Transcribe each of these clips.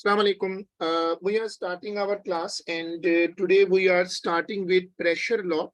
Assalamu alaikum. We are starting our class, and today we are starting with pressure law.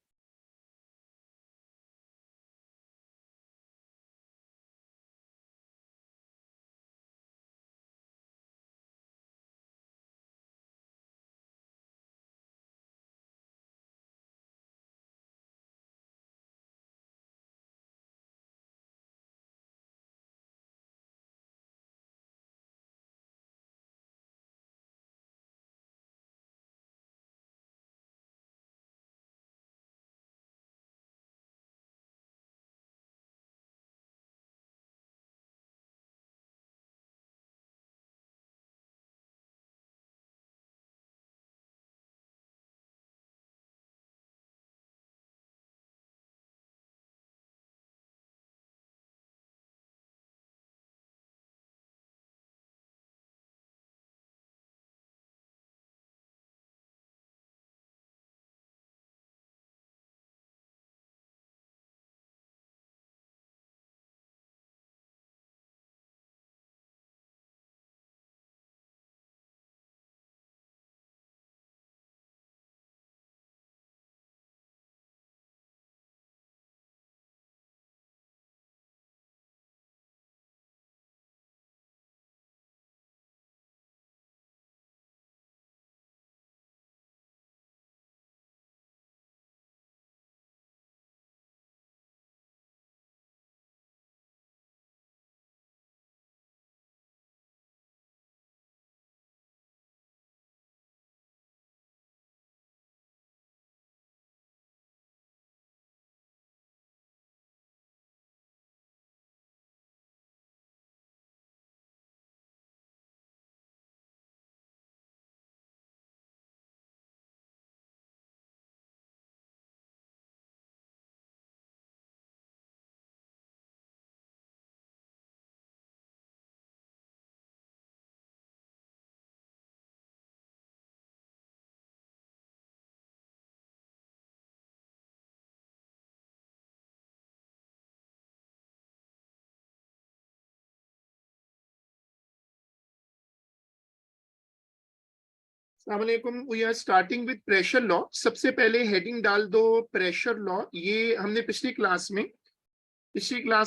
Assalamu alaikum. We are starting with pressure law. सबसे पहले heading डाल दो pressure law. ये हमने पिछली class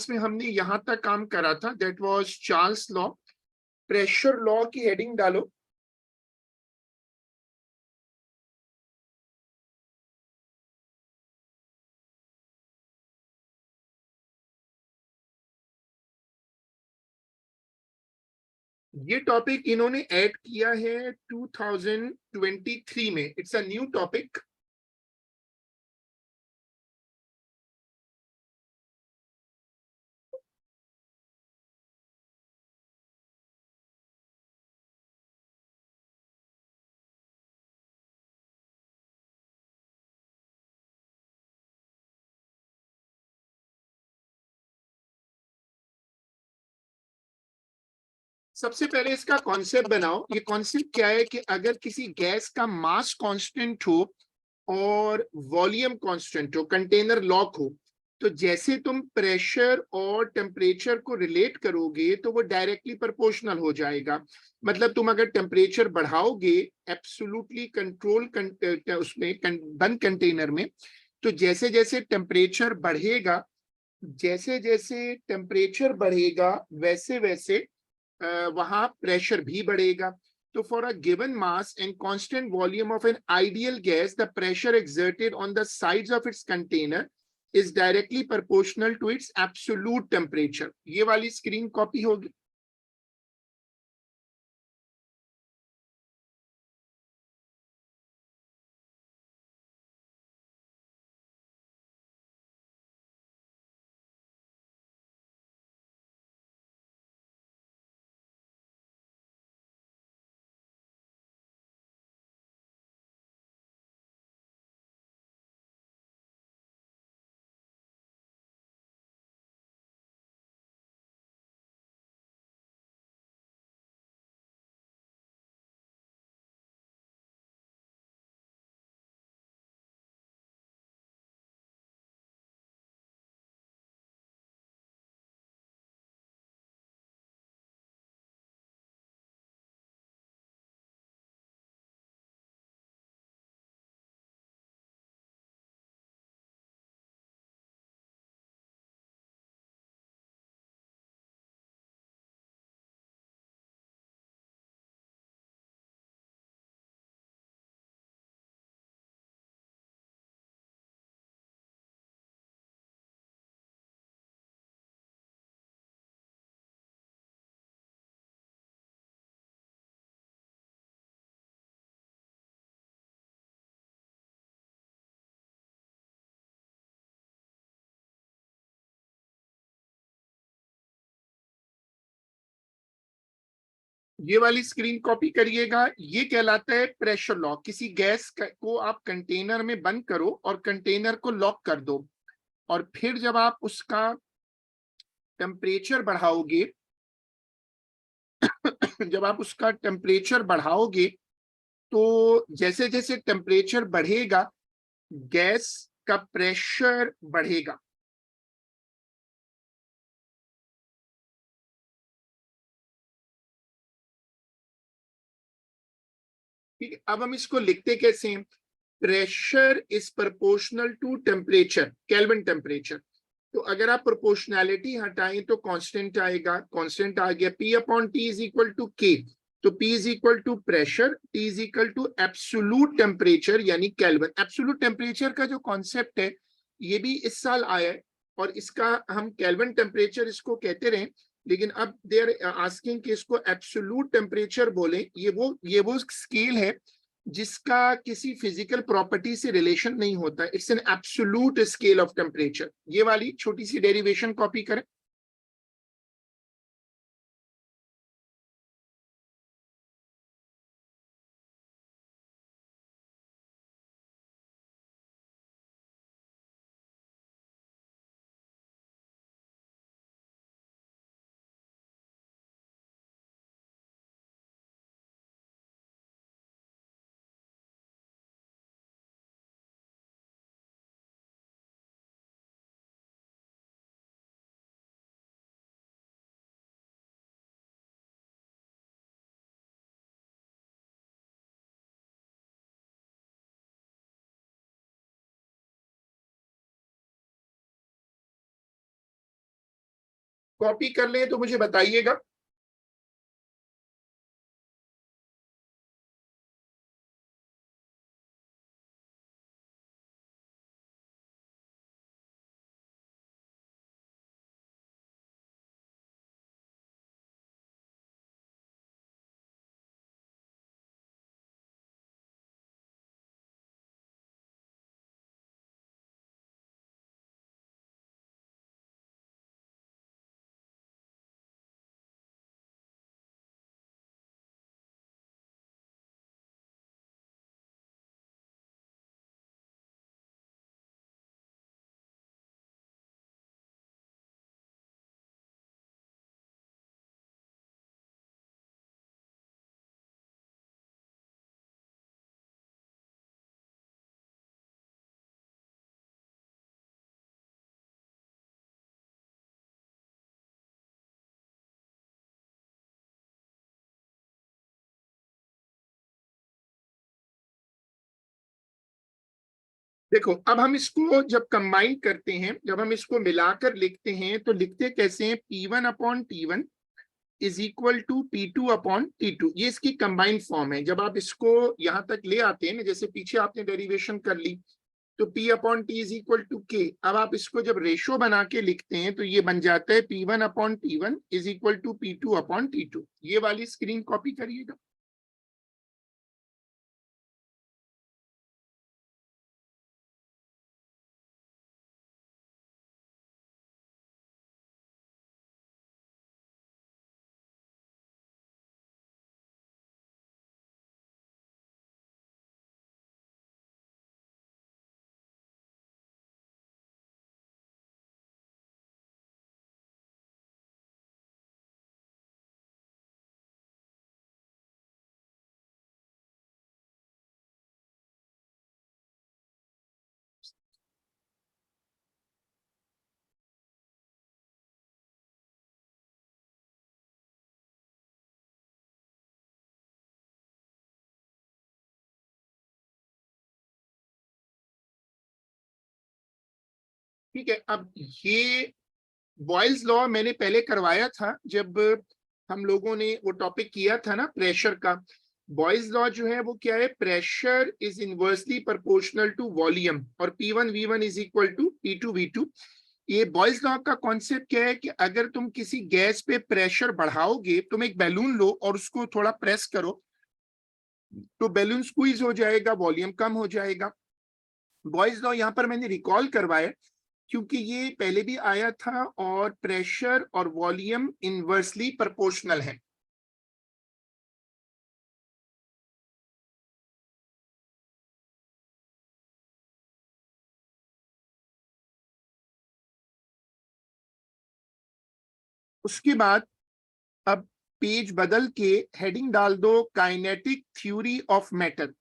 में हमने यहां तक काम करा था. That was Charles law. Pressure law की हेडिंग डालो. ये टॉपिक इन्होंने ऐड किया है 2023 में. It's a new topic. सबसे पहले इसका कॉन्सेप्ट बनाओ. ये कॉन्सेप्ट क्या है कि अगर किसी गैस का मास कांस्टेंट हो और वॉल्यूम कांस्टेंट हो, कंटेनर लॉक हो, तो जैसे तुम प्रेशर और टेम्परेचर को रिलेट करोगे तो वो डायरेक्टली प्रोपोर्शनल हो जाएगा. मतलब तुम अगर टेम्परेचर बढ़ाओगे एब्सोल्युटली कंट्रोल उसमें बंद कंटेनर में, तो जैसे जैसे टेम्परेचर बढ़ेगा, वैसे वैसे वहां प्रेशर भी बढ़ेगा. तो for a given mass and constant volume of an ideal gas, the pressure exerted on the sides of its container is directly proportional to its absolute temperature. ये वाली स्क्रीन कॉपी होगी. ये वाली स्क्रीन कॉपी करिएगा। ये कहलाता है pressure lock. किसी गैस को आप कंटेनर में बंद करो और कंटेनर को लॉक कर दो, और फिर जब आप उसका टेम्परेचर बढ़ाओगे जब आप उसका टेम्परेचर बढ़ाओगे तो जैसे जैसे टेम्परेचर बढ़ेगा गैस का प्रेशर बढ़ेगा। ठीक है, अब हम इसको लिखते कैसे हैं? Pressure is proportional to temperature, kelvin temperature. तो अगर आप प्रोपोर्शनैलिटी हटाएं तो कांस्टेंट आएगा, कांस्टेंट आ गया P upon T is equal to K। तो P इज इक्वल टू pressure, T is equal to absolute temperature यानी केल्विन। एब्सोल्यूट टेम्परेचर का जो कॉन्सेप्ट है ये भी इस साल आया है, और इसका हम केल्विन टेम्परेचर इसको कहते रहे, लेकिन अब देर आस्किंग कि इसको एब्सोल्यूट टेम्परेचर बोले। ये वो स्केल है जिसका किसी फिजिकल प्रॉपर्टी से रिलेशन नहीं होता। It's an absolute scale of temperature. ये वाली छोटी सी डेरिवेशन कॉपी करें। कॉपी कर लें तो मुझे बताइएगा। देखो, अब हम इसको जब कंबाइन करते हैं, जब हम इसको मिलाकर लिखते हैं तो लिखते कैसे हैं? P1 upon T1 is equal to P2 upon T2। ये इसकी कंबाइंड फॉर्म है। जब आप इसको यहां तक ले आते हैं ना, जैसे पीछे आपने डेरिवेशन कर ली, तो P upon T is equal to K। अब आप इसको जब रेशो बना के लिखते हैं तो ये बन जाता है P1 upon T1 is equal to P2 upon T2। ये वाली स्क्रीन कॉपी करिएगा। ठीक है, अब ये बॉयल्स लॉ मैंने पहले करवाया था जब हम लोगों ने वो टॉपिक किया था ना प्रेशर का। बॉयल्स लॉ जो है वो क्या है? Pressure is inversely proportional to volume, और P1 V1 is equal to P2 V2। ये बॉयल्स लॉ का कॉन्सेप्ट क्या है कि अगर तुम किसी गैस पे प्रेशर बढ़ाओगे, तुम एक बैलून लो और उसको थोड़ा प्रेस करो तो बैलून स्क्वीज हो जाएगा, वॉल्यूम कम हो जाएगा। बॉयल्स लॉ यहाँ पर मैंने रिकॉल करवाया क्योंकि ये पहले भी आया था, और प्रेशर और वॉल्यूम इनवर्सली प्रोपोर्शनल है। उसके बाद अब पेज बदल के हेडिंग डाल दो काइनेटिक थ्योरी ऑफ मैटर।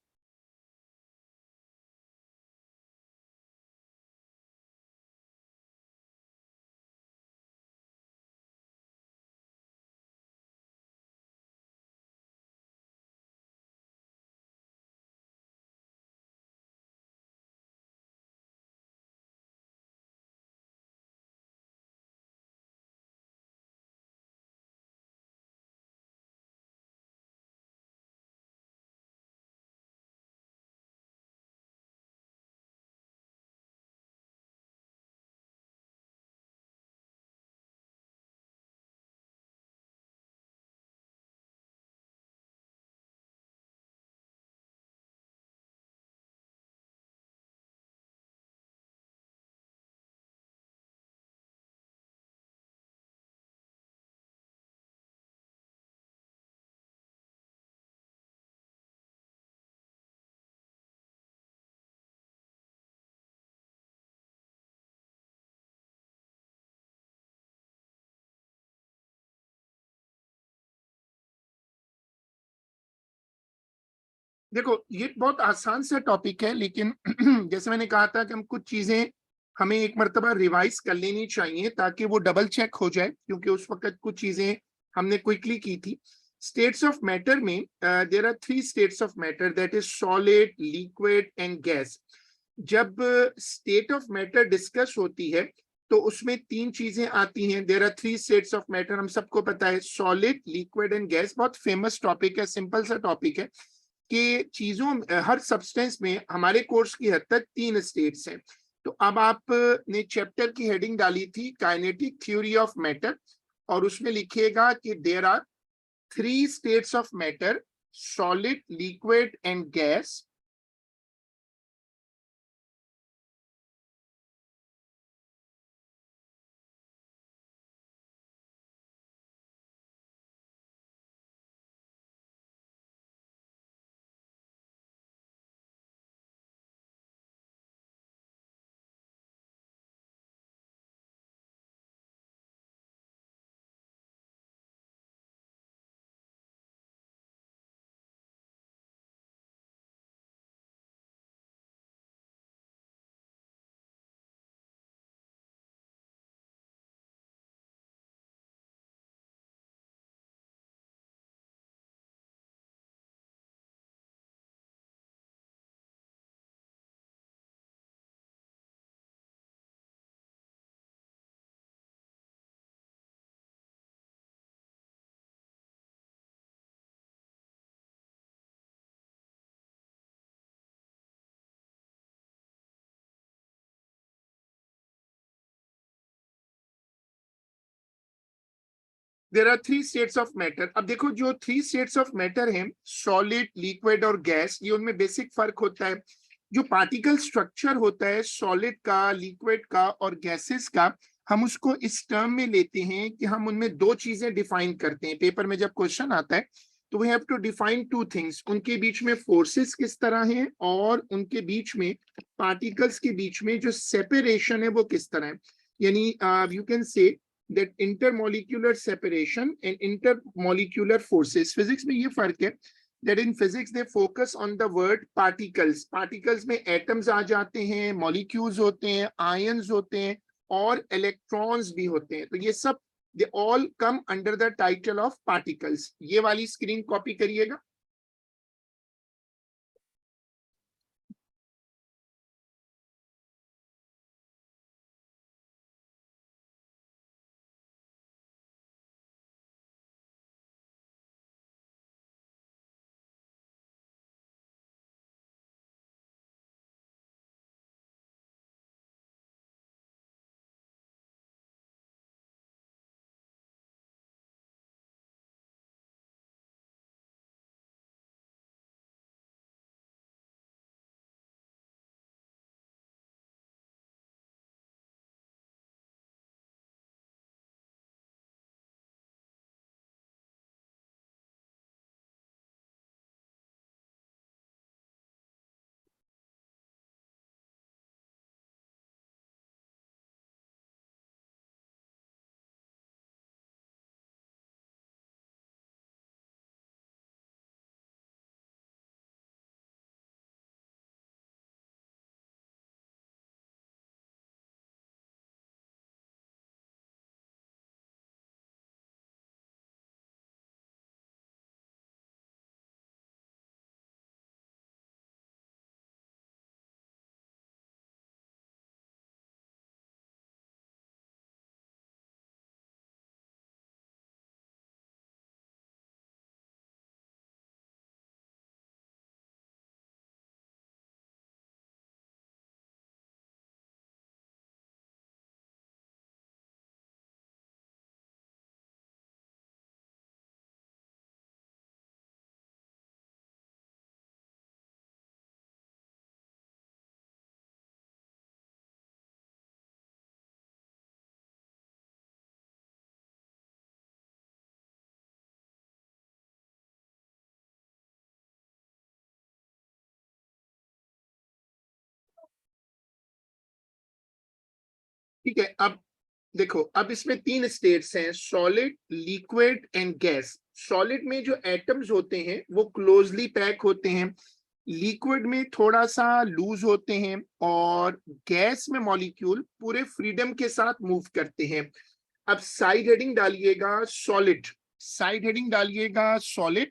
देखो ये बहुत आसान सा टॉपिक है, लेकिन जैसे मैंने कहा था कि हम कुछ चीजें हमें एक मर्तबा रिवाइज कर लेनी चाहिए ताकि वो डबल चेक हो जाए, क्योंकि उस वक्त कुछ चीजें हमने क्विकली की थी। स्टेट्स ऑफ मैटर में there are three states of matter, that is solid, liquid and gas. जब स्टेट ऑफ मैटर डिस्कस होती है तो उसमें तीन चीजें आती हैं। There are three states of matter, हम सबको पता है, सॉलिड, लिक्विड एंड गैस। बहुत फेमस टॉपिक है, सिंपल सा टॉपिक है कि चीजों हर सब्सटेंस में हमारे कोर्स की हद तक तीन स्टेट्स हैं। तो अब आपने चैप्टर की हेडिंग डाली थी काइनेटिक थ्योरी ऑफ मैटर, और उसमें लिखिएगा कि there are three states of matter, solid, liquid and gas. There are three states of matter. अब देखो जो थ्री स्टेट्स ऑफ मैटर हैं, सॉलिड, लिक्विड और गैस, ये उनमें बेसिक फर्क होता है। जो पार्टिकल स्ट्रक्चर होता है सॉलिड का, लिक्विड का और गैसेस का, हम उसको इस टर्म में लेते हैं कि हम उनमें दो चीजें डिफाइन करते हैं। पेपर में जब क्वेश्चन आता है तो we have to define two things, उनके बीच में फोर्सेस किस तरह हैं और उनके बीच में पार्टिकल्स के बीच में जो सेपरेशन है वो किस तरह है। यानी you can say that intermolecular separation and intermolecular forces। Physics में ये फर्क है that in physics they focus on the word particles। particles में atoms आ जाते हैं, molecules होते हैं, ions होते हैं और electrons भी होते हैं। तो ये सब they all come under the title of particles। ये वाली स्क्रीन कॉपी करिएगा। ठीक है, अब देखो, अब इसमें तीन स्टेट्स हैं, solid, liquid and gas. Solid में जो एटम्स होते हैं वो क्लोजली पैक होते हैं, लिक्विड में थोड़ा सा लूज होते हैं, और गैस में मॉलिक्यूल पूरे फ्रीडम के साथ मूव करते हैं। अब साइड हेडिंग डालिएगा सॉलिड, साइड हेडिंग डालिएगा सॉलिड।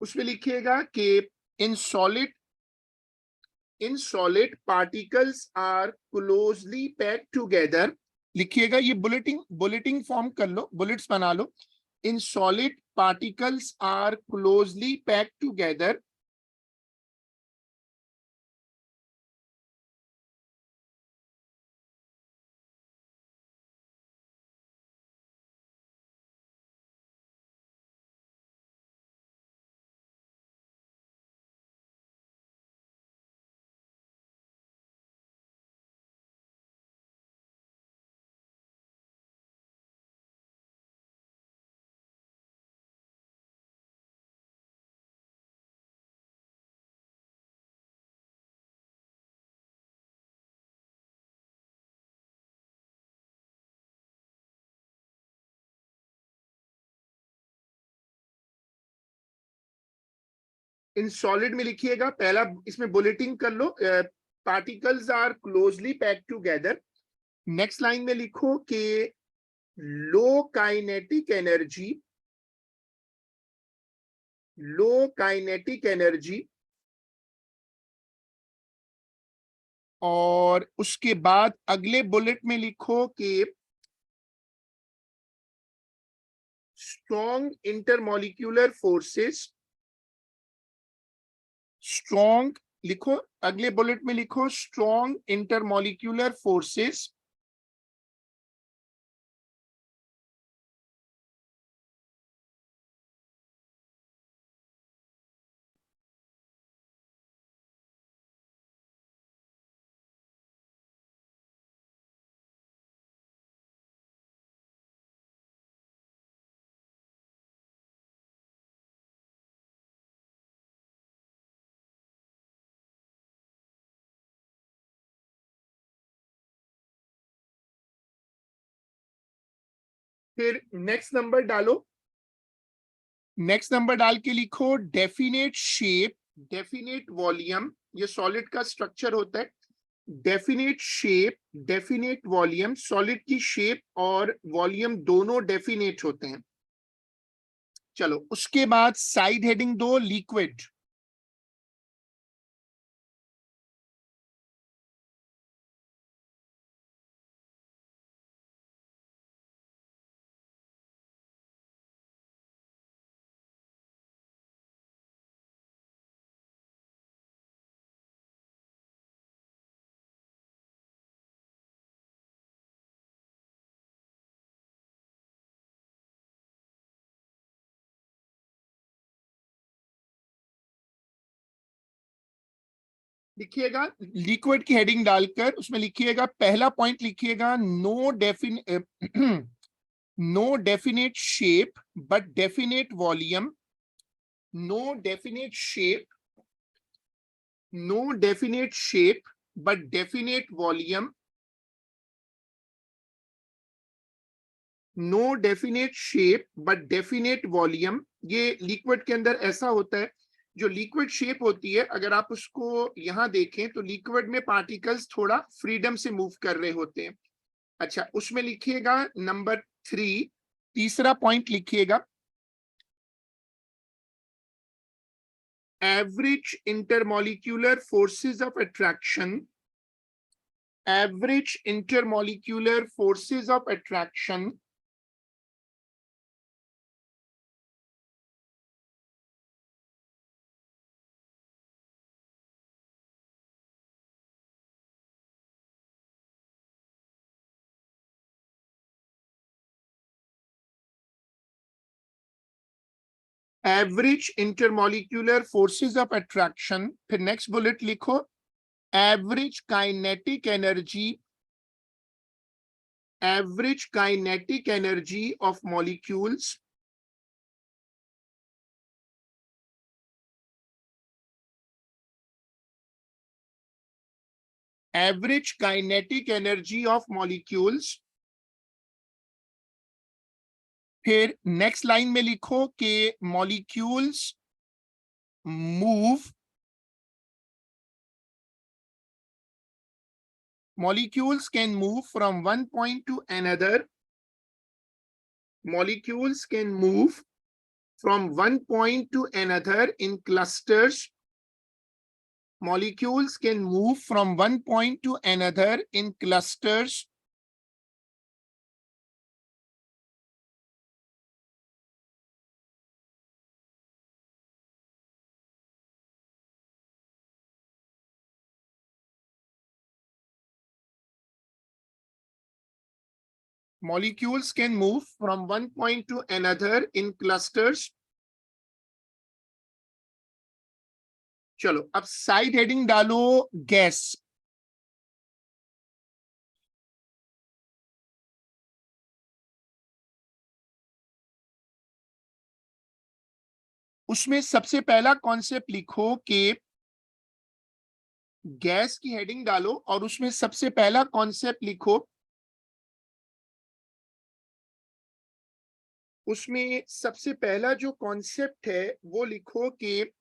उसमें लिखिएगा कि इन solid, particles are closely packed together। लिखिएगा, ये बुलेटिंग फॉर्म कर लो, बुलेट्स बना लो। In solid particles are closely packed together। इन सॉलिड में लिखिएगा, पहला इसमें बुलेटिंग कर लो, particles are closely packed together. Next line में लिखो कि low kinetic energy, low kinetic energy, और उसके बाद अगले बुलेट में लिखो कि स्ट्रॉन्ग इंटरमॉलिक्यूलर फोर्सेस, स्ट्रॉन्ग लिखो, अगले बुलेट में लिखो स्ट्रॉन्ग इंटरमॉलिक्यूलर फोर्सेस। फिर नेक्स्ट नंबर डालो, नेक्स्ट नंबर डाल के लिखो डेफिनेट शेप, डेफिनेट वॉल्यूम। ये सॉलिड का स्ट्रक्चर होता है, definite shape, definite volume. Solid की शेप और वॉल्यूम दोनों डेफिनेट होते हैं। चलो, उसके बाद साइड हेडिंग दो लिक्विड। लिखिएगा लिक्विड की हेडिंग डालकर, उसमें लिखिएगा, पहला पॉइंट लिखिएगा no definite shape but definite volume, no definite shape, no definite shape but definite volume, no definite shape but definite volume. ये लिक्विड के अंदर ऐसा होता है, जो लिक्विड शेप होती है, अगर आप उसको यहां देखें तो लिक्विड में पार्टिकल्स थोड़ा फ्रीडम से मूव कर रहे होते हैं। अच्छा, उसमें लिखिएगा नंबर 3, तीसरा पॉइंट लिखिएगा, average intermolecular forces of attraction, average intermolecular forces of attraction, average intermolecular forces of attraction. फिर नेक्स्ट बुलेट लिखो, average kinetic energy, average kinetic energy of molecules, average kinetic energy of molecules. फिर next line में लिखो कि molecules move, molecules can move from one point to another, molecules can move from one point to another in clusters, molecules can move from one point to another in clusters, molecules can move from one point to another in clusters। चलो अब side heading डालो gas. उसमें सबसे पहला concept लिखो कि gas की heading डालो और उसमें सबसे पहला कॉन्सेप्ट लिखो, उसमें सबसे पहला जो कॉन्सेप्ट है वो लिखो कि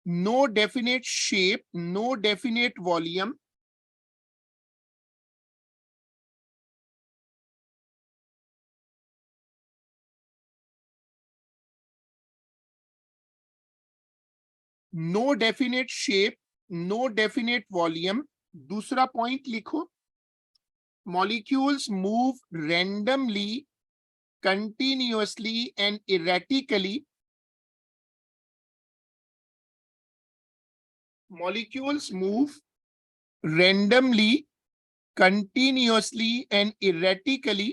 no definite shape, no definite volume, no definite shape, no definite volume. दूसरा पॉइंट लिखो, molecules move randomly, continuously and erratically, molecules move randomly, continuously and erratically,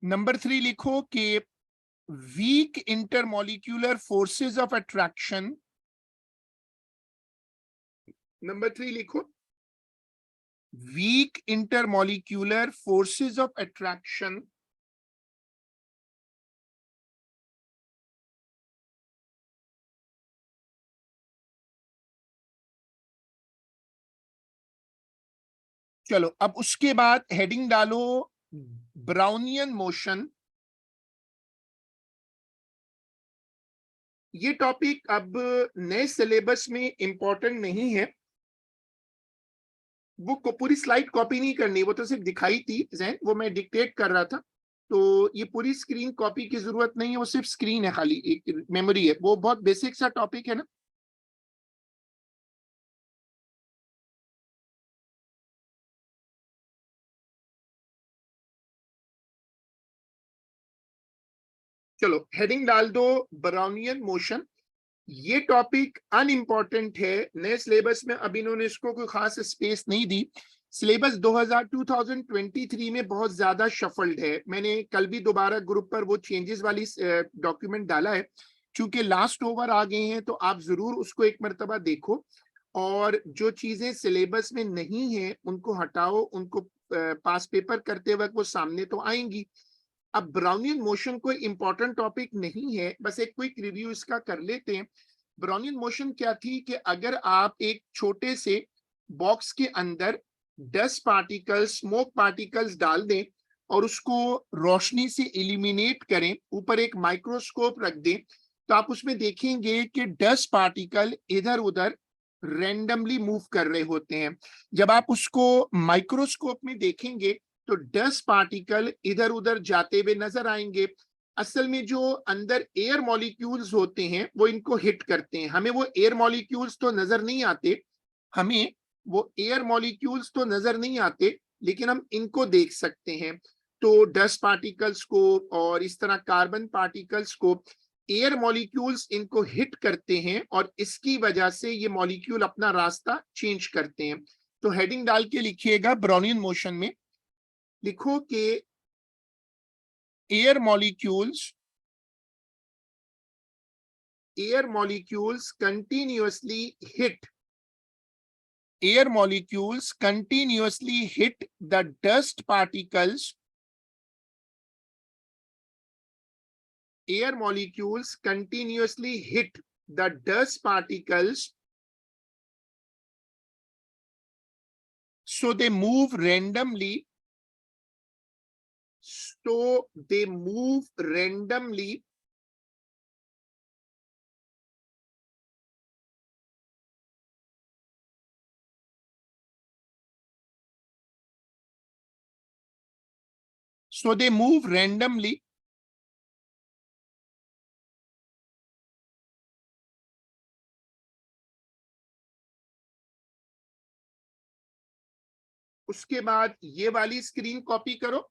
number 3 लिखो कि weak intermolecular forces of attraction, number 3 लिखो weak intermolecular forces of attraction. चलो अब उसके बाद heading डालो ब्राउनियन मोशन। ये टॉपिक अब नए सिलेबस में इंपॉर्टेंट नहीं है, बुक को पूरी स्लाइड कॉपी नहीं करनी, वो तो सिर्फ दिखाई थी जैन, वो मैं डिक्टेट कर रहा था, तो ये पूरी स्क्रीन कॉपी की जरूरत नहीं है, वो सिर्फ स्क्रीन है, खाली एक मेमोरी है, वो बहुत बेसिक सा टॉपिक है ना। चलो हेडिंग डाल दो ब्राउनियन मोशन। ये टॉपिक अनइम्पॉर्टेंट है नए सिलेबस में, अब इन्होंने इसको कोई खास स्पेस नहीं दी। सिलेबस 2023 में बहुत ज्यादा शफल्ड है, मैंने कल भी दोबारा ग्रुप पर वो चेंजेस वाली डॉक्यूमेंट डाला है, क्योंकि लास्ट ओवर आ गए हैं, तो आप जरूर उसको एक मर्तबा देखो और जो चीजें सिलेबस में नहीं है उनको हटाओ, उनको पास पेपर करते वक्त वो सामने तो आएंगी। अब ब्राउनियन मोशन कोई इंपॉर्टेंट टॉपिक नहीं है, बस एक क्विक रिव्यू इसका कर लेते हैं। ब्राउनियन मोशन क्या थी कि अगर आप एक छोटे से बॉक्स के अंदर डस्ट पार्टिकल्स, स्मोक पार्टिकल्स डाल दें और उसको रोशनी से इलिमिनेट करें, ऊपर एक माइक्रोस्कोप रख दें, तो आप उसमें देखेंगे कि डस्ट पार्टिकल इधर उधर रैंडमली मूव कर रहे होते हैं। जब आप उसको माइक्रोस्कोप में देखेंगे तो डस्ट पार्टिकल इधर उधर जाते हुए नजर आएंगे। असल में जो अंदर एयर मॉलिक्यूल्स होते हैं वो इनको हिट करते हैं, हमें वो एयर मॉलिक्यूल्स तो नजर नहीं आते, हमें वो एयर मॉलिक्यूल्स तो नजर नहीं आते, लेकिन हम इनको देख सकते हैं। तो डस्ट पार्टिकल्स को और इस तरह कार्बन पार्टिकल्स को एयर मॉलिक्यूल्स इनको हिट करते हैं और इसकी वजह से ये मॉलिक्यूल अपना रास्ता चेंज करते हैं। तो हेडिंग डाल के लिखिएगा ब्राउनियन मोशन में, लिखो कि air molecules air molecules continuously hit air molecules continuously hit the dust particles. Air molecules continuously hit the dust particles, so they move randomly. So they move randomly so they move randomly उसके बाद ये वाली screen copy करो।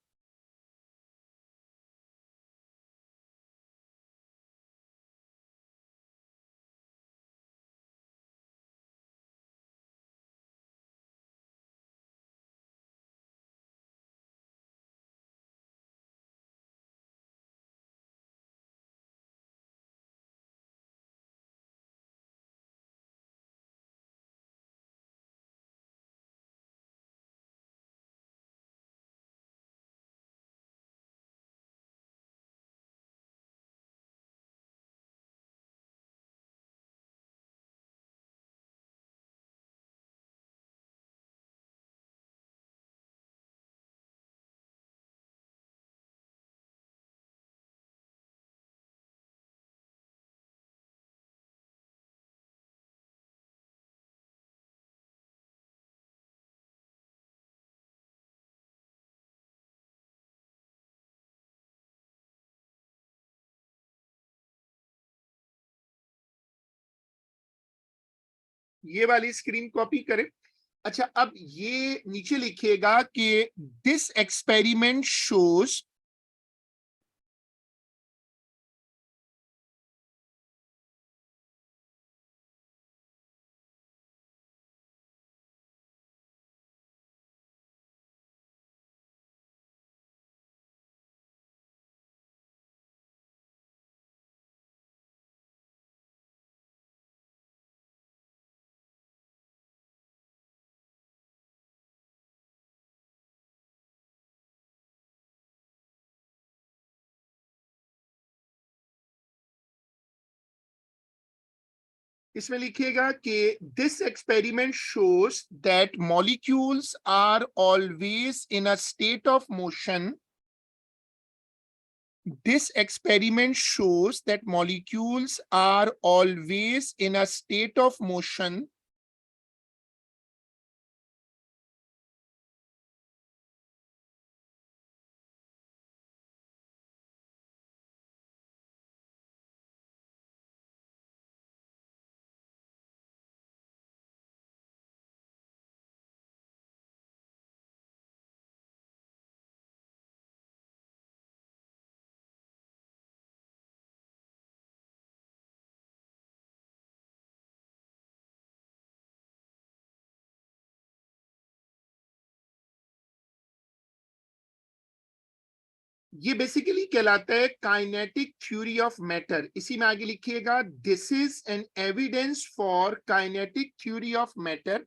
ये वाली screen copy करें। अच्छा, अब ये नीचे लिखिएगा कि दिस एक्सपेरिमेंट शोज इसमें लिखिएगा कि this experiment shows that molecules are always in a state of motion. This experiment shows that molecules are always in a state of motion ये बेसिकली कहलाता है काइनेटिक थ्योरी ऑफ मैटर। इसी में आगे लिखिएगा this is an evidence for kinetic theory of matter.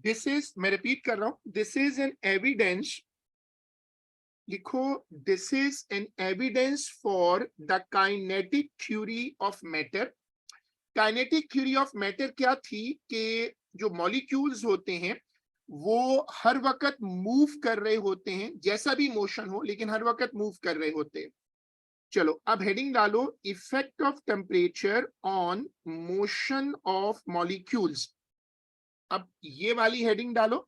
This is, मैं repeat कर रहा हूं, दिस इज एन एविडेंस, लिखो, this is an evidence for the kinetic theory of matter. Kinetic theory of matter क्या थी कि जो मॉलिक्यूल्स होते हैं वो हर वक्त मूव कर रहे होते हैं, जैसा भी मोशन हो लेकिन हर वक्त मूव कर रहे होते हैं। चलो अब हेडिंग डालो, effect of temperature on motion of molecules. अब ये वाली हेडिंग डालो।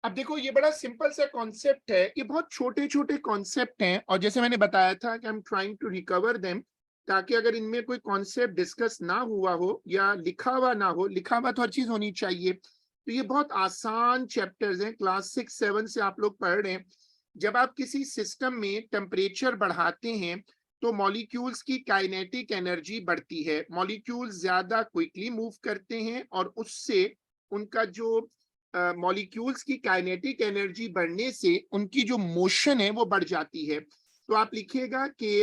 अब देखो ये बड़ा सिंपल सा कॉन्सेप्ट है, ये बहुत छोटे छोटे कॉन्सेप्ट हैं और जैसे मैंने बताया था कि I am trying to recover them, ताकि अगर इनमें कोई कॉन्सेप्ट डिस्कस ना हुआ हो या लिखा हुआ ना हो, लिखा हुआ तो हर चीज होनी चाहिए। तो ये बहुत आसान चैप्टर्स हैं, क्लास 6-7 से आप लोग पढ़ रहे हैं। जब आप किसी सिस्टम में टेम्परेचर बढ़ाते हैं तो मॉलिक्यूल्स की काइनेटिक एनर्जी बढ़ती है, मॉलिक्यूल्स ज्यादा क्विकली मूव करते हैं और उससे उनका जो मॉलिक्यूल्स की काइनेटिक एनर्जी बढ़ने से उनकी जो मोशन है वो बढ़ जाती है। तो आप लिखिएगा कि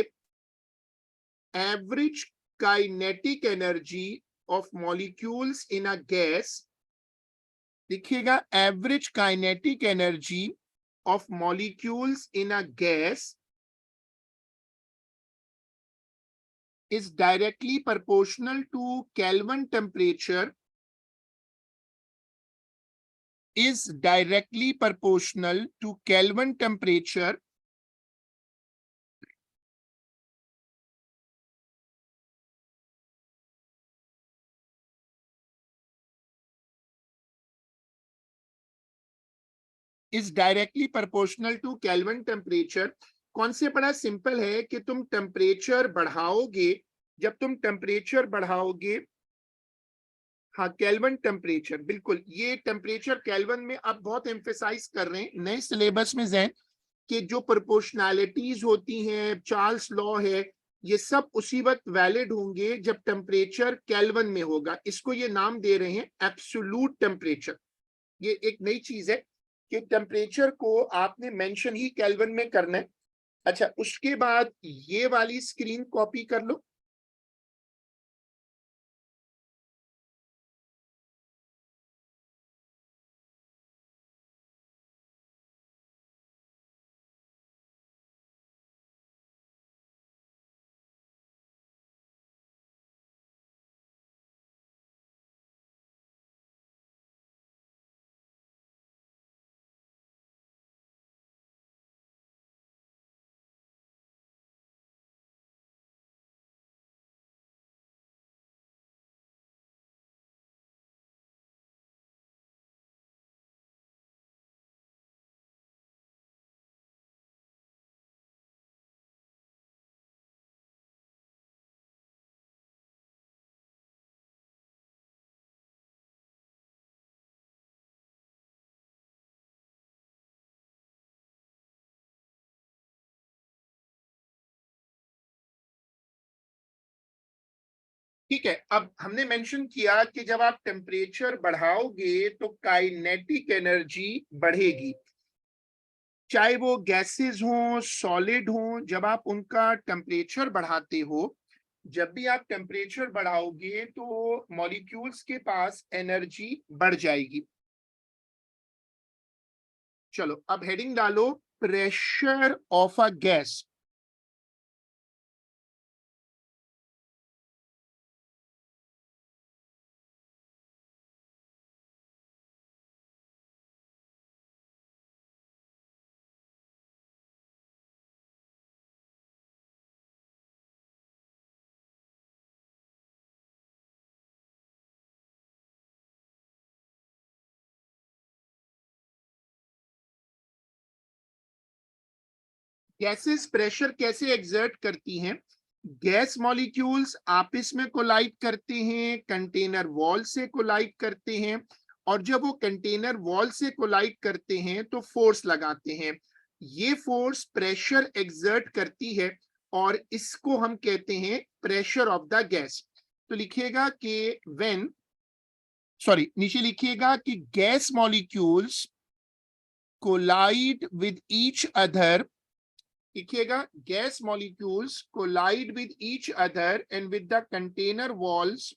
average kinetic energy of molecules in a gas, लिखिएगा average kinetic energy of molecules in a gas is directly proportional to Kelvin temperature, is directly proportional to Kelvin temperature is directly proportional to Kelvin temperature। Concept बड़ा simple है कि तुम temperature बढ़ाओगे, जब तुम temperature बढ़ाओगे, हाँ kelvin temperature, बिल्कुल ये temperature kelvin में अब बहुत एम्फेसाइज कर रहे हैं नए सिलेबस में जैन कि जो प्रोपोर्शनैलिटीज होती हैं, चार्ल्स लॉ है, ये सब उसी वक्त वैलिड होंगे जब टेम्परेचर केल्विन में होगा। इसको ये नाम दे रहे हैं एब्सोल्यूट टेम्परेचर। ये एक नई चीज है कि टेम्परेचर को आपने मेंशन ही केल्विन में करना है। अच्छा, उसके बाद ये वाली स्क्रीन कॉपी कर लो। ठीक है, अब हमने मेंशन किया कि जब आप टेम्परेचर बढ़ाओगे तो काइनेटिक एनर्जी बढ़ेगी, चाहे वो गैसेस हों, सॉलिड हों। जब आप उनका टेम्परेचर बढ़ाते हो, जब भी आप टेम्परेचर बढ़ाओगे तो मॉलिक्यूल्स के पास एनर्जी बढ़ जाएगी। चलो अब हेडिंग डालो, pressure of a gas. Gases pressure कैसे एग्जर्ट करती हैं? गैस मॉलिक्यूल्स आपस में कोलाइड करते हैं, कंटेनर वॉल से कोलाइड करते हैं, और जब वो कंटेनर वॉल से कोलाइड करते हैं तो फोर्स लगाते हैं। ये फोर्स प्रेशर एग्जर्ट करती है और इसको हम कहते हैं प्रेशर ऑफ द गैस। तो लिखिएगा कि व्हेन, सॉरी नीचे लिखिएगा कि gas molecules collide with each other, लिखिएगा gas molecules collide with each other and with the container walls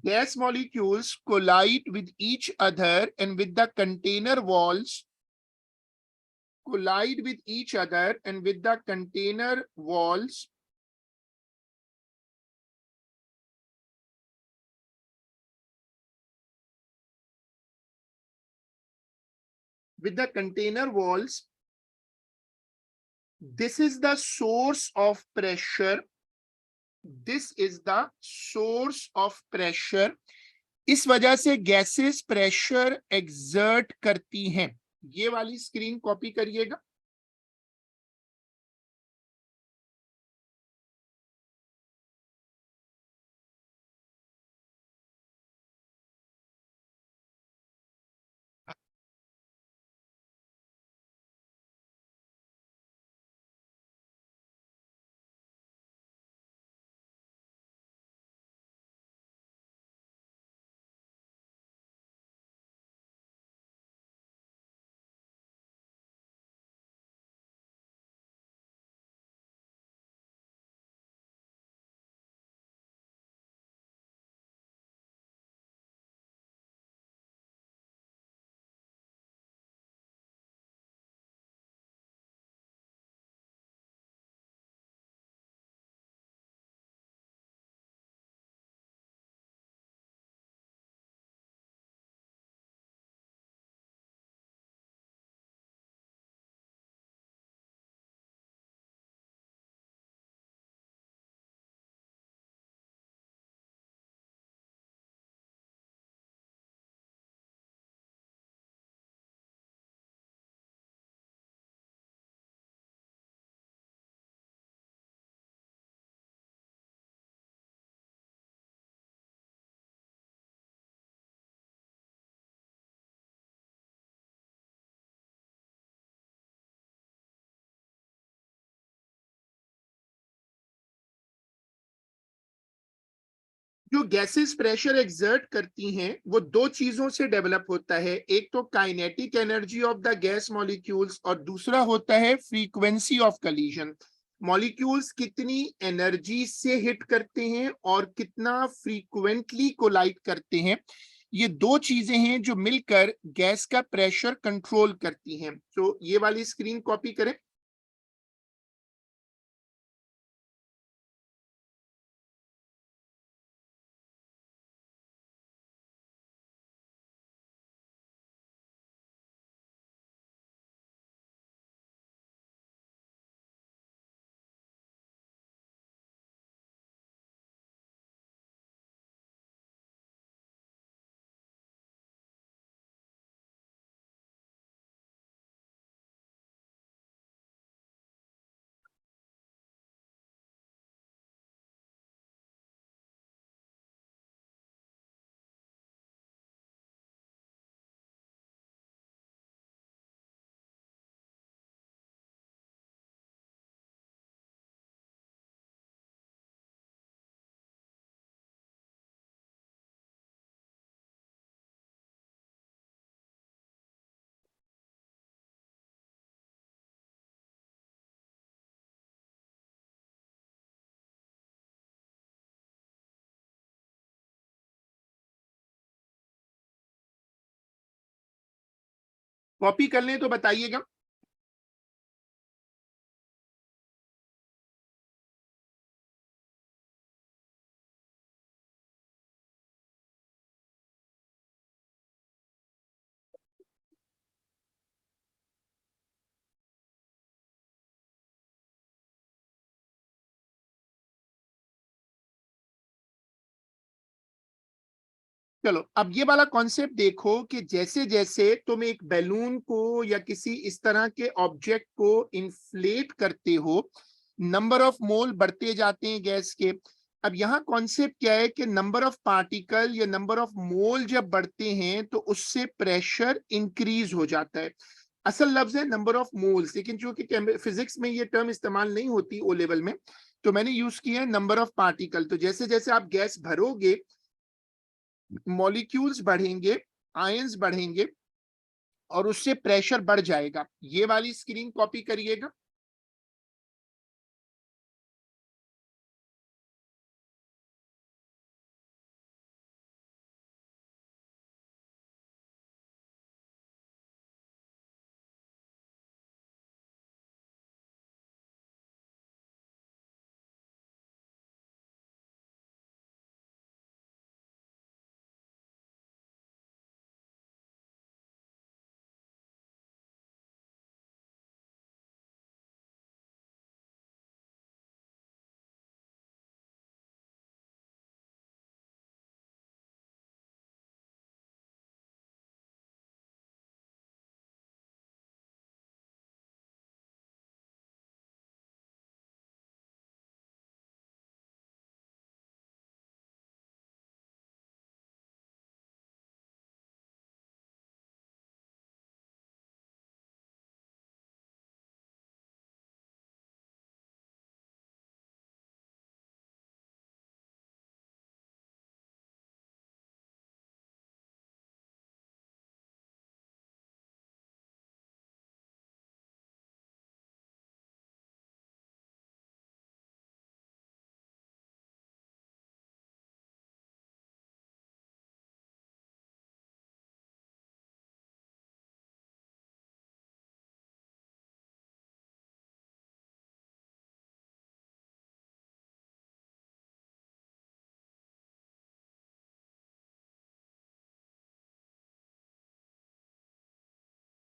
gas molecules collide with each other and with the container walls collide with each other and with the container walls this is the source of pressure. This is the source of pressure. इस वजह से gases pressure exert करती हैं. ये वाली screen copy करिएगा. जो gases pressure exert करती हैं वो दो चीजों से डेवलप होता है. एक तो kinetic energy of the gas molecules और दूसरा होता है फ्रीक्वेंसी ऑफ कलीजन. मॉलिक्यूल्स कितनी एनर्जी से हिट करते हैं और कितना फ्रीक्वेंटली कोलाइड करते हैं, ये दो चीजें हैं जो मिलकर गैस का प्रेशर कंट्रोल करती हैं. तो ये वाली स्क्रीन कॉपी करें. कॉपी कर लें तो बताइएगा. चलो अब ये वाला कॉन्सेप्ट देखो कि जैसे जैसे तुम एक बैलून को या किसी इस तरह के ऑब्जेक्ट को इन्फ्लेट करते हो, नंबर ऑफ मोल बढ़ते जाते हैं गैस के. अब यहाँ कॉन्सेप्ट क्या है कि नंबर ऑफ पार्टिकल या नंबर ऑफ मोल जब बढ़ते हैं तो उससे प्रेशर इंक्रीज हो जाता है. असल लफ्ज है नंबर ऑफ मोल्स, लेकिन चूंकि फिजिक्स में ये टर्म इस्तेमाल नहीं होती ओ लेवल में, तो मैंने यूज किया है नंबर ऑफ पार्टिकल. तो जैसे जैसे आप गैस भरोगे, मॉलिक्यूल्स बढ़ेंगे, आयंस बढ़ेंगे और उससे प्रेशर बढ़ जाएगा. ये वाली स्क्रीन कॉपी करिएगा.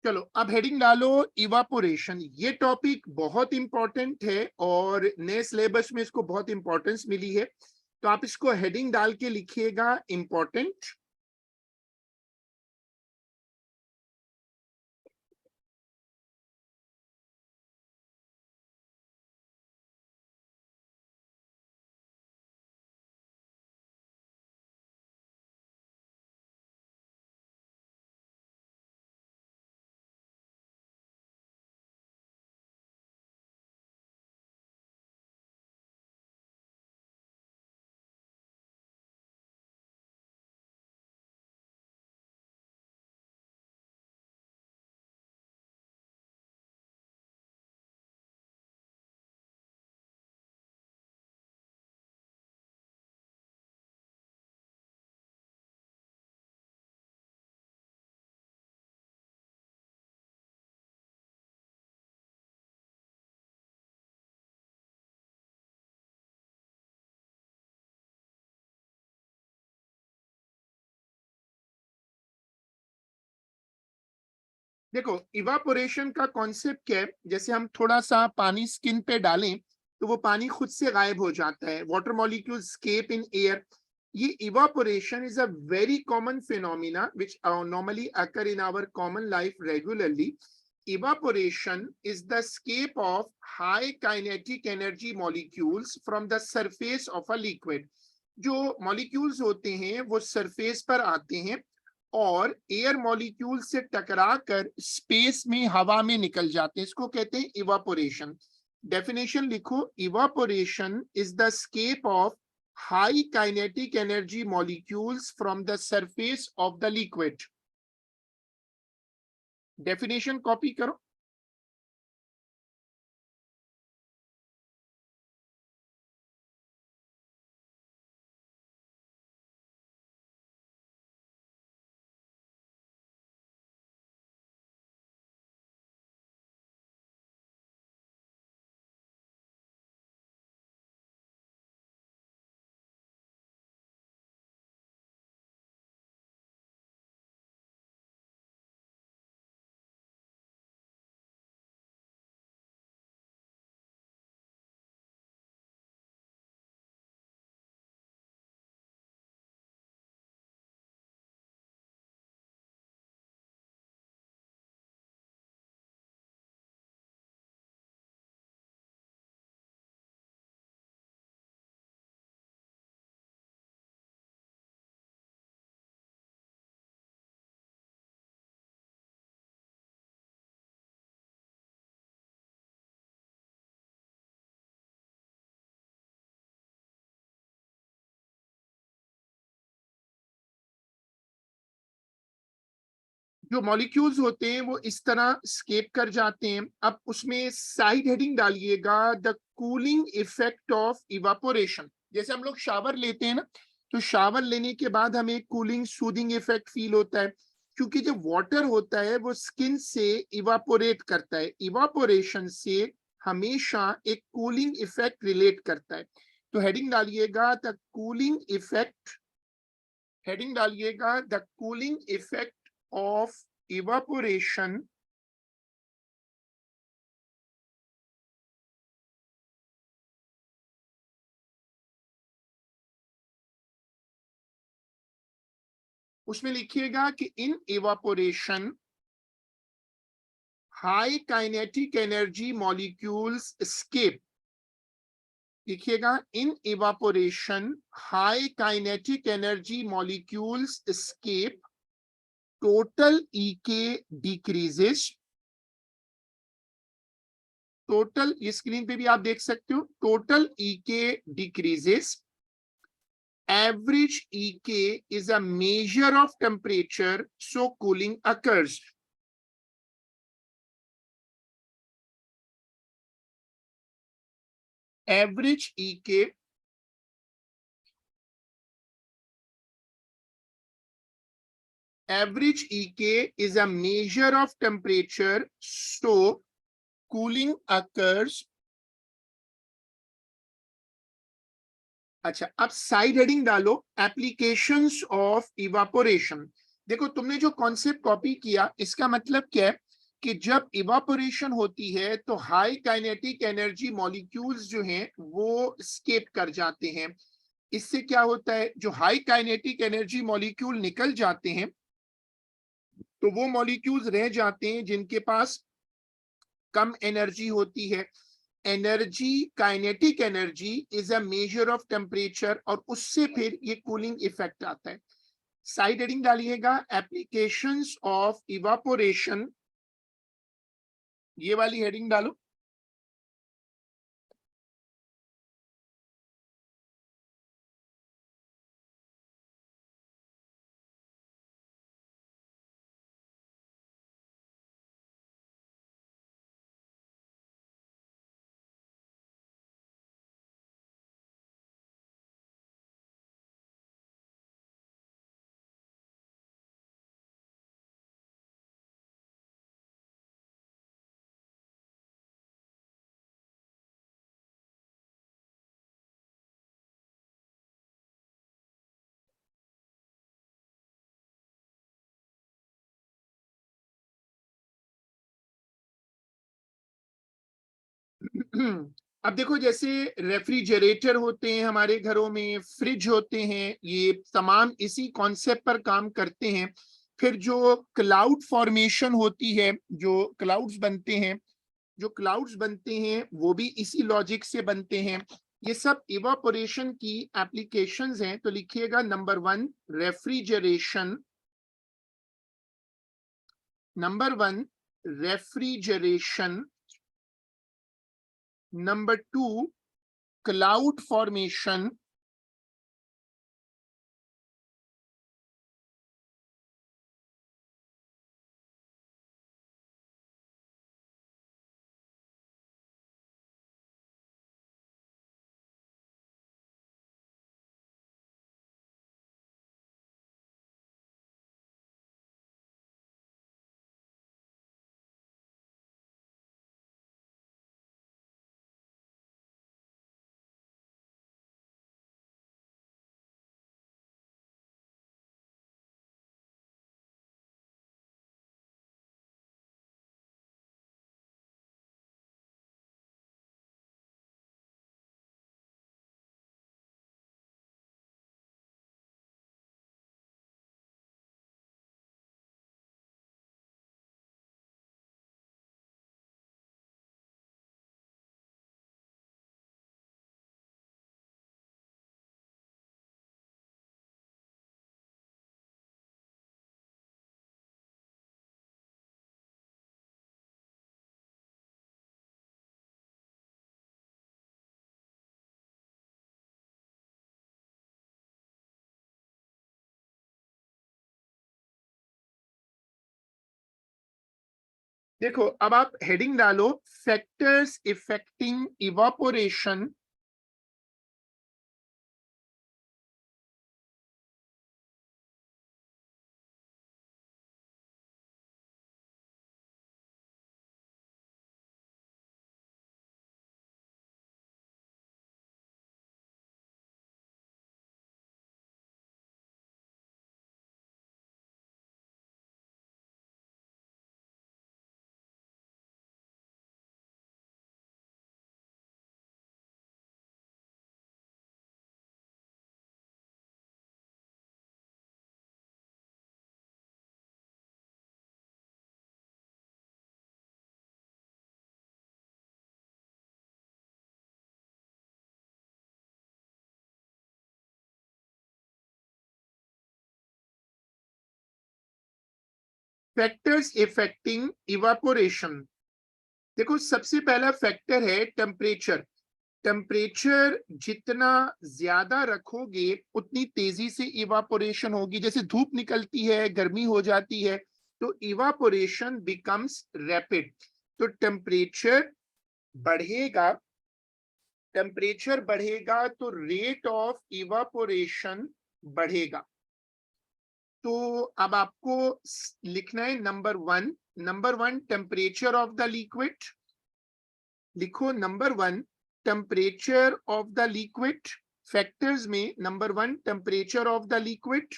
चलो अब हेडिंग डालो इवापोरेशन। ये टॉपिक बहुत इंपॉर्टेंट है और नए सिलेबस में इसको बहुत इंपॉर्टेंस मिली है, तो आप इसको हेडिंग डाल के लिखिएगा इंपॉर्टेंट। देखो इवापोरेशन का कॉन्सेप्ट क्या है, जैसे हम थोड़ा सा पानी स्किन पे डालें तो वो पानी खुद से गायब हो जाता है, water molecule escape in air. ये evaporation is a very common phenomena which normally occur in our common life regularly. Evaporation is the escape of high kinetic energy molecules from the surface of a liquid. जो molecules होते हैं वो surface पर आते हैं और air molecule से टकरा कर स्पेस में हवा में निकल जाते हैं, इसको कहते हैं इवापोरेशन। डेफिनेशन लिखो, evaporation is the escape of high kinetic energy molecules from the surface of the liquid. Definition copy करो। जो मॉलिक्यूल्स होते हैं वो इस तरह स्केप कर जाते हैं। अब उसमें साइड हेडिंग डालिएगा the cooling effect of evaporation. जैसे हम लोग शावर लेते हैं ना, तो शावर लेने के बाद हमें कूलिंग सूदिंग इफेक्ट फील होता है, क्योंकि जो वाटर होता है वो स्किन से इवापोरेट करता है। इवापोरेशन से हमेशा एक कूलिंग इफेक्ट रिलेट करता है। तो हेडिंग डालिएगा द कूलिंग इफेक्ट, हेडिंग डालिएगा the cooling effect of evaporation उसमें लिखिएगा कि in evaporation high kinetic energy molecules escape. लिखिएगा in evaporation high kinetic energy molecules escape, total EK decreases. Total, ये स्क्रीन पे भी आप देख सकते हो, total EK decreases. Average EK is a measure of temperature, so cooling occurs. Average EK, average EK is a measure of temperature, so cooling occurs. अच्छा, अब side heading डालो एप्लीकेशंस ऑफ इवापोरेशन। देखो तुमने जो कॉन्सेप्ट कॉपी किया इसका मतलब क्या है कि जब इवापोरेशन होती है तो हाई काइनेटिक एनर्जी मॉलिक्यूल्स जो हैं वो स्केप कर जाते हैं। इससे क्या होता है, जो हाई काइनेटिक एनर्जी मॉलिक्यूल निकल जाते हैं तो वो मॉलिक्यूल्स रह जाते हैं जिनके पास कम एनर्जी होती है। Energy, kinetic energy is a measure of temperature, और उससे फिर ये कूलिंग इफेक्ट आता है। साइड हेडिंग डालिएगा, एप्लीकेशंस ऑफ इवापोरेशन, ये वाली हेडिंग डालो। अब देखो, जैसे रेफ्रिजरेटर होते हैं हमारे घरों में, फ्रिज होते हैं, ये तमाम इसी कॉन्सेप्ट पर काम करते हैं। फिर जो क्लाउड फॉर्मेशन होती है, जो क्लाउड्स बनते हैं, वो भी इसी लॉजिक से बनते हैं। ये सब इवापोरेशन की एप्लीकेशंस हैं। तो लिखिएगा number 1 refrigeration, number 2 cloud formation, देखो अब आप हेडिंग डालो, factors affecting evaporation, factors affecting evaporation. देखो सबसे पहला फैक्टर है टेम्परेचर। टेम्परेचर जितना ज्यादा रखोगे उतनी तेजी से इवापोरेशन होगी। जैसे धूप निकलती है, गर्मी हो जाती है, तो इवापोरेशन बिकम्स रैपिड। तो बढ़ेगा टेम्परेचर बढ़ेगा तो रेट ऑफ इवापोरेशन बढ़ेगा। तो अब आपको लिखना है number one temperature of the liquid. लिखो number 1 temperature of the liquid. Factors में number 1 temperature of the liquid.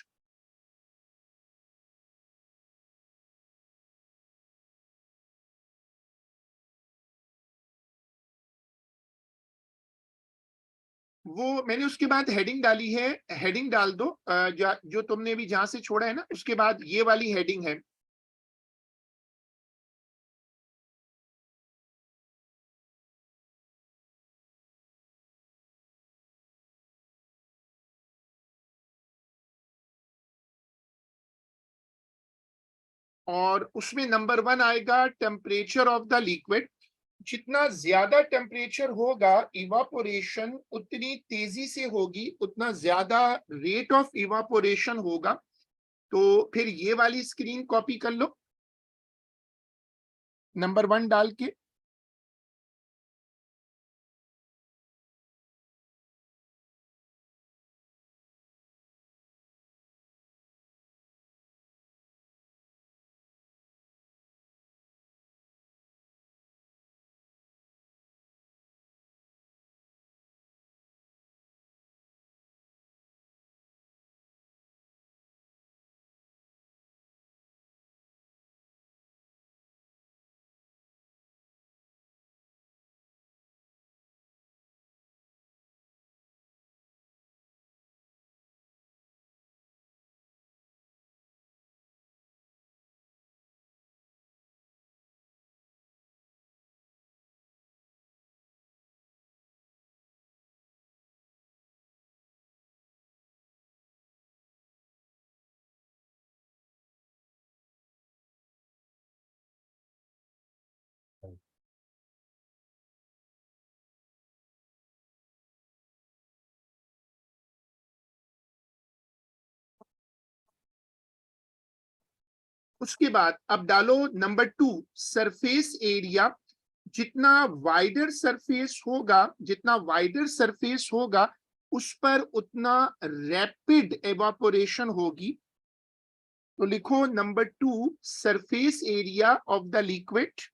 वो मैंने उसके बाद हेडिंग डाली है, हेडिंग डाल दो। जो तुमने भी जहां से छोड़ा है ना, उसके बाद ये वाली हेडिंग है। और उसमें नंबर 1 आएगा टेम्परेचर ऑफ द लिक्विड। जितना ज्यादा टेम्परेचर होगा, इवापोरेशन उतनी तेजी से होगी, उतना ज्यादा रेट ऑफ इवापोरेशन होगा। तो फिर ये वाली स्क्रीन कॉपी कर लो, नंबर 1 डाल के। उसके बाद अब डालो नंबर 2, सरफेस एरिया। जितना वाइडर सरफेस होगा, जितना वाइडर सरफेस होगा, उस पर उतना रैपिड एवापोरेशन होगी। तो लिखो number 2, surface area of the liquid.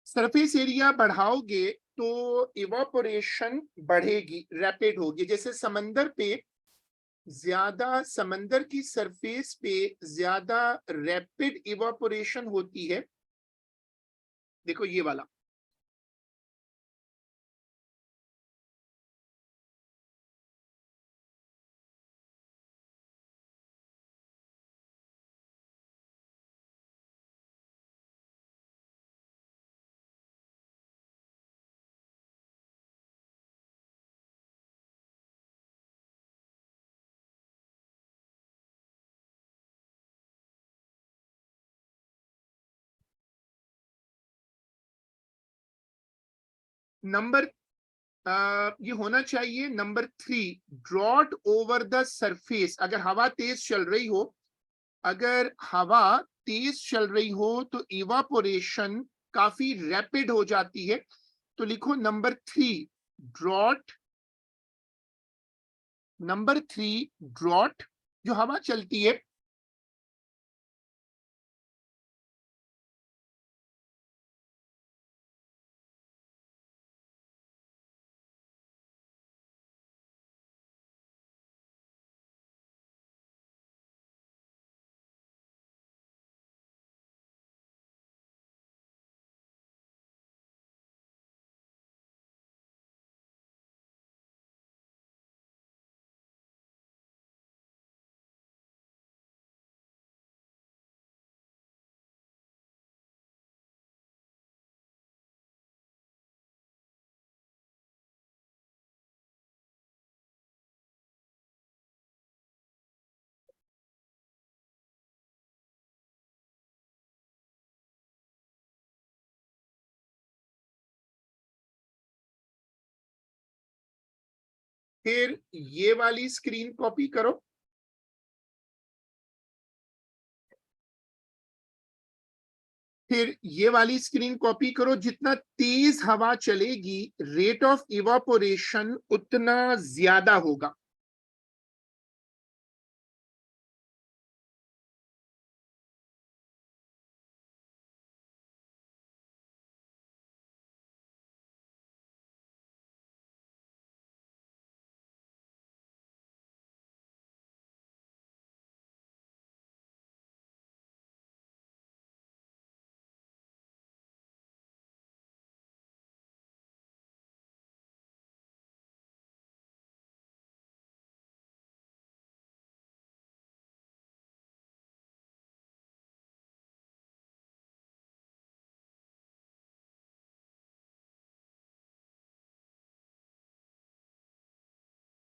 Surface area बढ़ाओगे तो इवापोरेशन बढ़ेगी, रैपिड होगी। जैसे समंदर पे ज्यादा, समंदर की सरफेस पे ज्यादा रैपिड इवापोरेशन होती है। देखो ये वाला। नंबर ये होना चाहिए number 3, draught over the surface. अगर हवा तेज चल रही हो, अगर हवा तेज चल रही हो तो इवापोरेशन काफी रैपिड हो जाती है। तो लिखो नंबर 3, ड्रॉट। Number 3, drought. जो हवा चलती है, फिर ये वाली स्क्रीन कॉपी करो। फिर ये वाली स्क्रीन कॉपी करो, जितना तेज हवा चलेगी रेट ऑफ इवापोरेशन उतना ज्यादा होगा।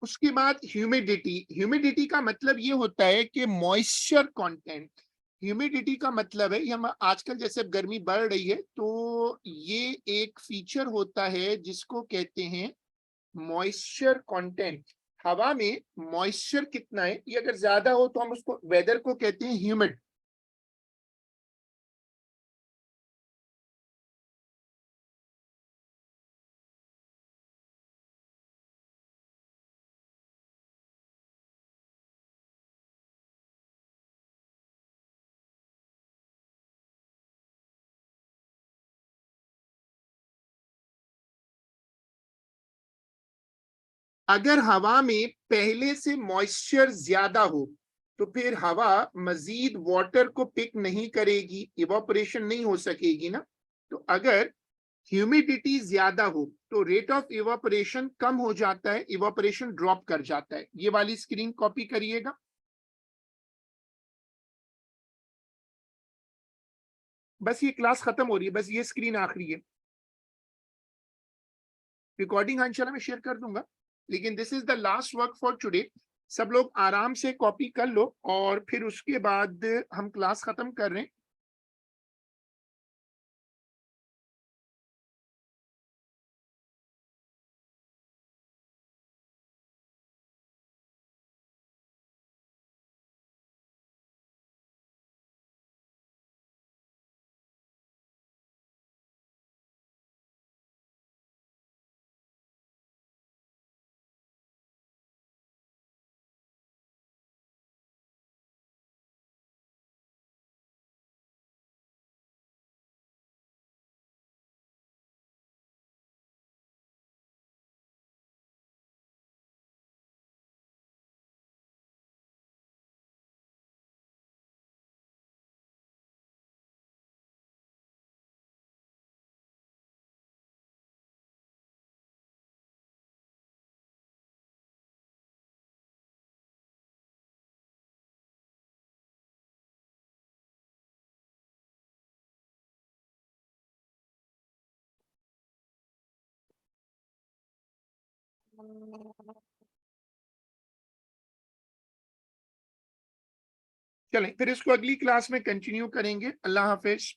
उसके बाद ह्यूमिडिटी। ह्यूमिडिटी का मतलब ये होता है कि मॉइस्चर कंटेंट। ह्यूमिडिटी का मतलब है, ये हम आजकल जैसे अब गर्मी बढ़ रही है तो ये एक फीचर होता है जिसको कहते हैं मॉइस्चर कंटेंट। हवा में मॉइस्चर कितना है, ये अगर ज्यादा हो तो हम उसको वेदर को कहते हैं ह्यूमिड। अगर हवा में पहले से मॉइस्चर ज्यादा हो तो फिर हवा मजीद वाटर को पिक नहीं करेगी, इवापोरेशन नहीं हो सकेगी ना। तो अगर ह्यूमिडिटी ज्यादा हो तो रेट ऑफ इवापोरेशन कम हो जाता है, इवापोरेशन ड्रॉप कर जाता है। ये वाली स्क्रीन कॉपी करिएगा। बस ये क्लास खत्म हो रही है, बस ये स्क्रीन आखिरी है। रिकॉर्डिंग इंशाल्लाह मैं शेयर कर दूंगा, लेकिन this is the last work for today. सब लोग आराम से कॉपी कर लो और फिर उसके बाद हम क्लास खत्म कर रहे हैं। चलें फिर इसको अगली क्लास में कंटिन्यू करेंगे। अल्लाह हाफिज।